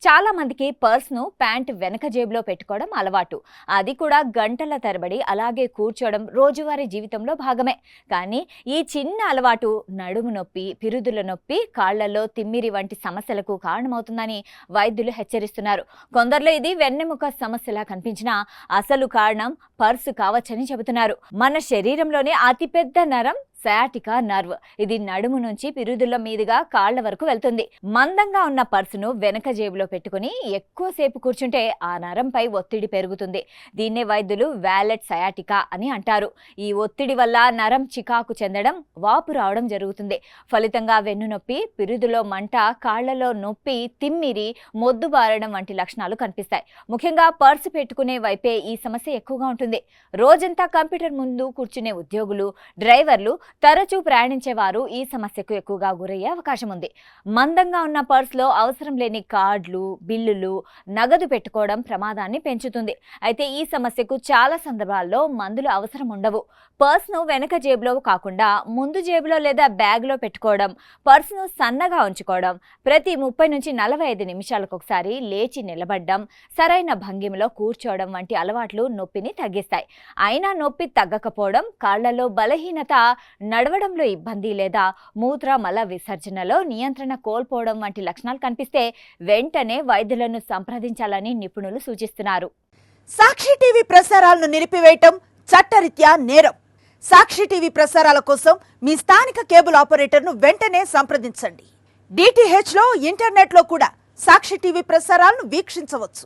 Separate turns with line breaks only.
చాలా మందికి పర్స్‌ను ప్యాంట్ వెనక జేబులో పెట్టుకోవడం అలవాటు. అది కూడా గంటల తరబడి అలాగే కూర్చోవడం రోజువారీ జీవితంలో భాగమే. కానీ ఈ చిన్న అలవాటు నడుము నొప్పి, పిరుదుల నొప్పి, కాళ్లలో తిమ్మిరి వంటి సమస్యలకు కారణమవుతుందని వైద్యులు హెచ్చరిస్తున్నారు. కొందరిలో ఇది వెన్నెముక సమస్యలా కనిపించినా అసలు కారణం పర్సు కావచ్చని చెబుతున్నారు. మన శరీరంలోనే అతిపెద్ద నరం సయాటికా నర్వ్. ఇది నడుము నుంచి పిరుదుల మీదుగా కాళ్ల వరకు వెళ్తుంది. మందంగా ఉన్న పర్సును వెనక జేబులో పెట్టుకుని ఎక్కువసేపు కూర్చుంటే ఆ నరంపై ఒత్తిడి పెరుగుతుంది. దీన్నే వైద్యులు వాలెట్ సయాటికా అని అంటారు. ఈ ఒత్తిడి వల్ల నరం చికాకు చెందడం, వాపు రావడం జరుగుతుంది. ఫలితంగా వెన్ను నొప్పి, పిరుదులో మంట, కాళ్లలో నొప్పి, తిమ్మిరి, మొద్దుబారడం వంటి లక్షణాలు కనిపిస్తాయి. ముఖ్యంగా పర్సు పెట్టుకునే వైపే ఈ సమస్య ఎక్కువగా ఉంటుంది. రోజంతా కంప్యూటర్ ముందు కూర్చునే ఉద్యోగులు, డ్రైవర్లు, తరచూ ప్రయాణించేవారు ఈ సమస్యకు ఎక్కువగా గురయ్యే అవకాశం ఉంది. మందంగా ఉన్న పర్సులో అవసరం లేని కార్డులు, బిల్లులు, నగదు పెట్టుకోవడం ప్రమాదాన్ని పెంచుతుంది. అయితే ఈ సమస్యకు చాలా సందర్భాల్లో మందులు అవసరం ఉండవు. పర్సును వెనక జేబులో కాకుండా ముందు జేబులో లేదా బ్యాగ్లో పెట్టుకోవడం, పర్సును సన్నగా ఉంచుకోవడం, ప్రతి 30 నుంచి 45 నిమిషాలకు ఒకసారి లేచి నిలబడడం, సరైన భంగిమలో కూర్చోవడం వంటి అలవాట్లు నొప్పిని తగ్గిస్తాయి. అయినా నొప్పి తగ్గకపోవడం, కాళ్లలో బలహీనత, నడవడంలో ఇబ్బంది లేదా మూత్ర మల విసర్జనలో నియంత్రణ కోల్పోవడం వంటి లక్షణాలు కనిపిస్తే వెంటనే వైద్యులను సంప్రదించాలని నిపుణులు సూచిస్తున్నారు.
సాక్షి టీవీ ప్రసారాలను నిలిపివేయటం చట్టరీత్యా నేరం. సాక్షి టీవీ ప్రసారాల కోసం మీ స్థానిక కేబుల్ ఆపరేటర్ను వెంటనే సంప్రదించండి. DTH లో, ఇంటర్నెట్లో కూడా సాక్షి టీవీ ప్రసారాలను వీక్షించవచ్చు.